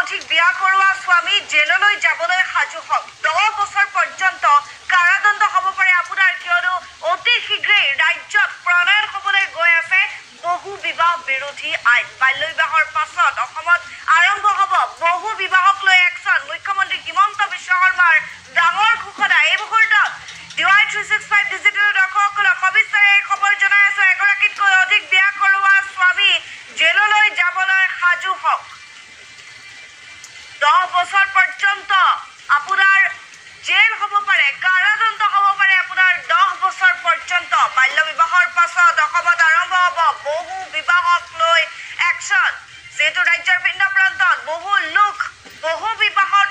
অধিক বিয়া কৰোৱা স্বামী জেললৈ যাবলৈ সাজু হওক 10 বছৰ পৰ্যন্ত কাৰাদণ্ড হ'ব পাৰে আপোনাৰ কিয়নো অতি শীঘ্ৰেই ৰাজ্যত প্ৰণয়ন হ'বলৈ গৈ আছে বহু বিবাহ বিৰোধী আইন বাল্য বিবাহৰ পাছত অসমত আৰম্ভ হ'ব বহু বিবাহক লৈ একচন মুখ্যমন্ত্ৰী হিমন্ত বিশ্ব শৰ্মাৰ ডাঙৰ ঘোষণা এই মুহূৰ্তত DY 365 ডিজিটেল দৰ্শকসকলক সবিস্তাৰে এই খবৰ জনাই আছো এগৰাকীতকৈ অধিক বিয়া কৰোৱা স্বামী জেললৈ যাবলৈ সাজু হওক 10 বছৰ পৰ্যন্ত আপোনাৰ জেল হ'ব পাৰে কাৰাদণ্ড হ'ব পাৰে আপোনাৰ 10 বছৰ পৰ্যন্ত বাল্য বিবাহৰ পাছত অসমত আৰম্ভ হ'ব বহু বিবাহক লৈ একচন যেটো ৰাজ্যৰ ভিন্ন প্ৰান্তত বহু লোক বহু বিবাহত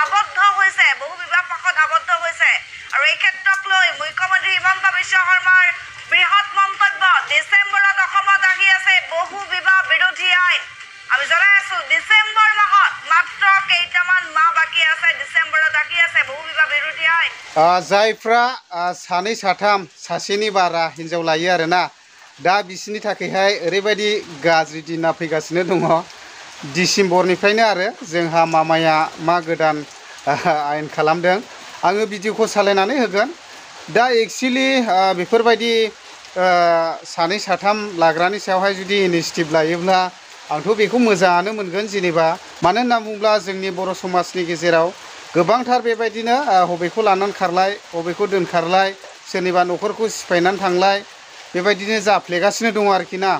আবদ্ধ হৈছে বহু বিবাহ পাশত আবদ্ধ হৈছে আৰু এই ক্ষেত্ৰক লৈ মুখ্যমন্ত্ৰী হিমন্ত বিশ্ব শৰ্মাৰ বৃহৎ মন্তব্য ডিসেম্বৰত অসমত আহি আছে বহু বিবাহ বিৰোধী আইন আমি জনাই আছো ডিসেম্বৰ মাহত মাত্ৰ কেইটামান মাহ বাকি আছে ডিসেম্বৰত আহি আছে বহু বিবাহ বিৰোধী আইন जायफ्रा सानै साथाम सासेनि बारा हिन्जाव लायो आरोना दा बिसिनि थाखायहाय ओरैबायदि गाज्रि दिना फैगासिनो दङ डिसेम्बरनिफ्रायनो आरो जोंहा मामाया मा गोदान आयेन खालामदों आङो भिडिअखौ सालायनानै होगोन दा एक्चुअली बेफोरबायदि सानै साथाम लाग्रानि सायावहाय जुदि इनिशिएटिभ लायोब्ला आंथ' बेखौ मोजाङानो मोनगोन जेनेबा मानो होनना बुङोब्ला जोंनि बर' समाजनि गेजेराव गोबांथार बेबायदिनो हबेखौ लानानै खारलाय हबेखौ दोनखारलाय सोरनिबा न'खरखौ सिफायनानै थांलाय बेबायदिनो जाफ्लेगासिनो दङ आरोखि ना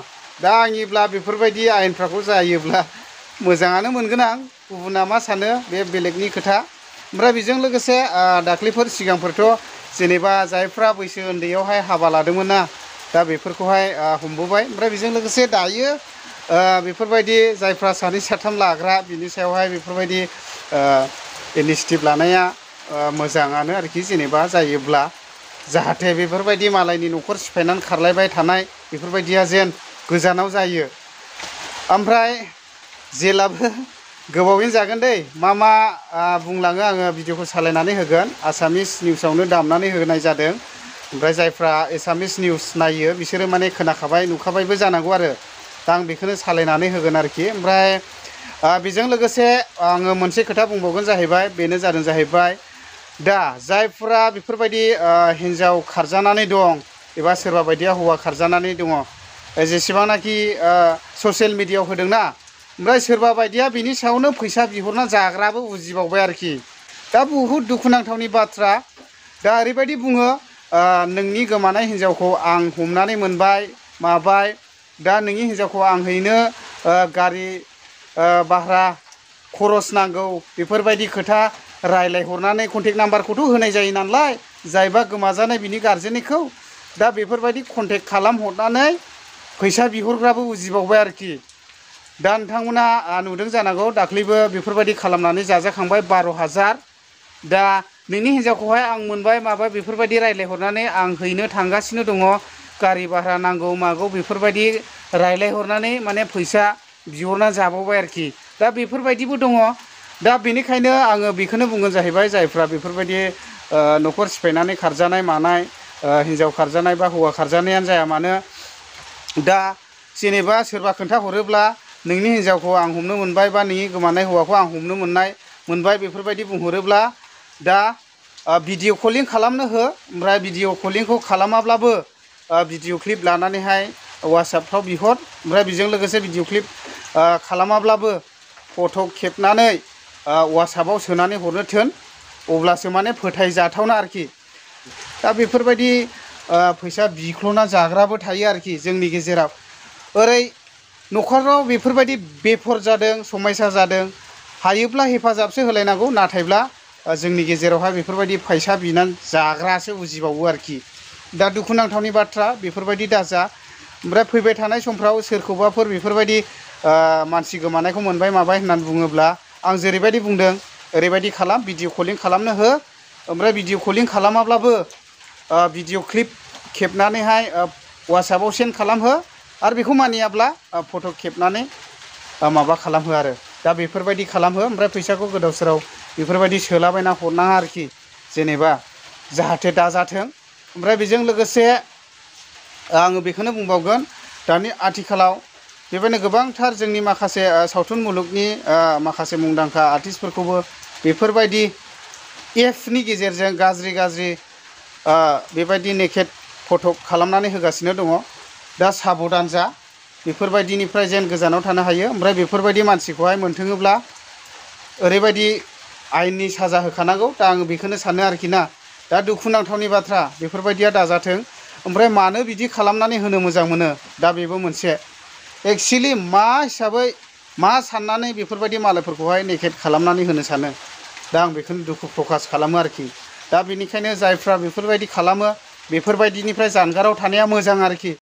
दा आंनिब्ला बेफोरबायदि आयेनफोरखौ जायोब्ला मोजाङानो मोनगोन आं गुबुना मा सानो बे बेलेगनि खोथा ओमफ्राय बेजों लोगोसे दाख्लैफोर सिगांफोरथ' जेनेबा जायफ्रा बैसो उन्दैयावहाय हाबा लादोंमोन ना दा बेफोरखौहाय हमबोबाय ओमफ्राय बेजों लोगोसे दायो बेफोरबायदि जायफ्रा सानै साथाम लाग्रा बिनि सायावहाय बेफोरबायदि इनिशिएटिभ लानाया मोजाङानो आरोखि जेनेबा जायोब्ला जाहाथे बेफोरबायदि मालायनि न'खर सिफायनानै खारलायबाय थानाय बेफोरबायदिया जेन गोजानाव जायो ओमफ्राय जेलाबो गोबावैनो जागोन दै मा बुंलाङो आङो भिडिअखौ सालायनानै होगोन आसामिस निउसावनो दामनानै होनाय जादों ओमफ्राय जायफ्रा एसामिस निउस नायो बिसोरो माने खोनाखाबाय नुखाबायबो जानांगौ आरो दा आं बेखौनो सालायनानै होगोन आरोखि ओमफ्राय बेजों लोगोसे आङो मोनसे खोथा बुंबावगोन जाहैबाय बेनो जादों जाहैबाय दा जायफ्रा बेफोरबायदि हिन्जाव खारजानानै दं एबा सोरबा बायदिया हौवा खारजानानै दङ जेसेबांनाखि ससियेल मिडियायाव होदोंना ओमफ्राय सोरबा बायदिया बिनि सायावनो फैसा बिहरना जाग्राबो उजिबावबाय आरोखि दा बहुद दुखुनांथावनि बाथ्रा दा ओरैबायदि बुङो नोंनि गोमानाय हिन्जावखौ आं हमनानै मोनबाय माबाय दा नोंनि हिन्जावखौ आं हैनो गारि भारा खरस नांगौ बेफोरबायदि खोथा रायलायहरनानै कन्टेक्ट नाम्बारखौथ' होनाय जायो नालाय जायबा गोमाजानाय बिनि गार्जेननिखौ दा बेफोरबायदि कन्टेक्ट खालामहरनानै फैसा बिहरग्राबो उजिबावबाय आरोखि दा नोंथांमोना नुदों जानांगौ दाख्लैबो बेफोरबायदि खालामनानै जाजाखांबाय 12,000 दा नोंनि हिन्जावखौहाय आं मोनबाय माबाय बेफोरबायदि रायलायहरनानै आं हैनो थांगासिनो दङ गारि भारा नांगौ मागौ बेफोरबायदि रायलायहरनानै माने फैसा बिहरना जाबावबाय आरोखि दा बेफोरबायदिबो दङ दा बेनिखायनो आङो बेखौनो बुंगोन जाहैबाय जायफ्रा बेफोरबायदि न'खर सिफायनानै खारजानाय मानाय हिन्जाव खारजानाय बा हौवा खारजानायानो जाया मानो दा जेनेबा सोरबा खोन्थाहरोब्ला नोंनि हिन्जावखौ आं हमनो मोनबाय बा नोंनि गोमानाय हौवाखौ आं हमनो मोनबाय बेफोरबायदि बुंहरोब्ला दा भिडिअ कलिं खालामनो हो ओमफ्राय भिडिअ कलिंखौ खालामाब्लाबो भिडिअ क्लिप लानानैहाय वाट्सएपफ्राव बिहर ओमफ्राय बेजों लोगोसे भिडिअ क्लिप खालामाब्लाबो फट' खेबनानै वाट्सएपआव सोनानै हरनो थोन अब्लासो माने फोथायजाथावना आरोखि दा बेफोरबायदि फैसा बिख्ल'ना जाग्राबो थायो आरोखि जोंनि गेजेराव ओरै न'खराव बेफोरबायदि बेफोर जादों समस्या जादों हायोब्ला हेफाजाबसो होलायनांगौ नाथायब्ला जोंनि गेजेरावहाय बेफोरबायदि फैसा बिनानै जाग्रासो उजिबावो आरोखि दा दुखुनांथावनि बाथ्रा बेफोरबायदि दाजा ओमफ्राय फैबाय थानाय समफ्राव सोरखौबाफोर बेफोरबायदि मानसि गोमानायखौ मोनबाय माबाय होननानै बुङोब्ला आं जेरैबायदि बुंदों ओरैबायदि खालाम भिडिअ कलिं खालामनो हो ओमफ्राय भिडिअ कलिं खालामाब्लाबो भिडिअ क्लिप खेबनानैहाय वाट्सएपआव सेन्ड खालामहो आरो बेखौ मानियाब्ला फट' खेबनानै माबा खालामहो आरो दा बेफोरबायदि खालामहो ओमफ्राय फैसाखौ गोदाव सोराव बेफोरबायदि सोलाबायना हरनाङा आरोखि जेनेबा जाहाथे दाजाथों ओमफ्राय बेजों लोगोसे आङो बेखौनो बुंबावगोन दानि आथिखालाव बेबायदिनो गोबांथार जोंनि माखासे सावथुन मुलुगनि माखासे मुंदांखा आर्टिस्टफोरखौबो बेफोरबायदि एपनि गेजेरजों गाज्रि बेबायदि नेकेट फट' खालामनानै होगासिनो दङ। दा साबधान जा, बेफोरबायदिनिफ्राय जेन गोजानाव थानो हायो। ओमफ्राय बेफोरबायदि मानसिखौहाय मोनथोङोब्ला ओरैबायदि आयेननि साजा होखानांगौ। दा आङो बेखौनो सानो आरोखि ना। दा दुखुनांथावनि बाथ्रा, बेफोरबायदिया दाजाथों। ओमफ्राय मानो बिदि खालामनानै होनो मोजां मोनो, दा बेबो मोनसे एक्सुवेलि मा हिसाबै मा साननानै बेफोरबायदि मालायफोरखौहाय नेकेट खालामनानै होनो सानो। दा आं बेखौनो दुखु प्रकास खालामो आरोखि। दा बेनिखायनो जायफ्रा बेफोरबायदि खालामो बेफोरबायदिनिफ्राय जानगाराव थानाया मोजां आरोखि।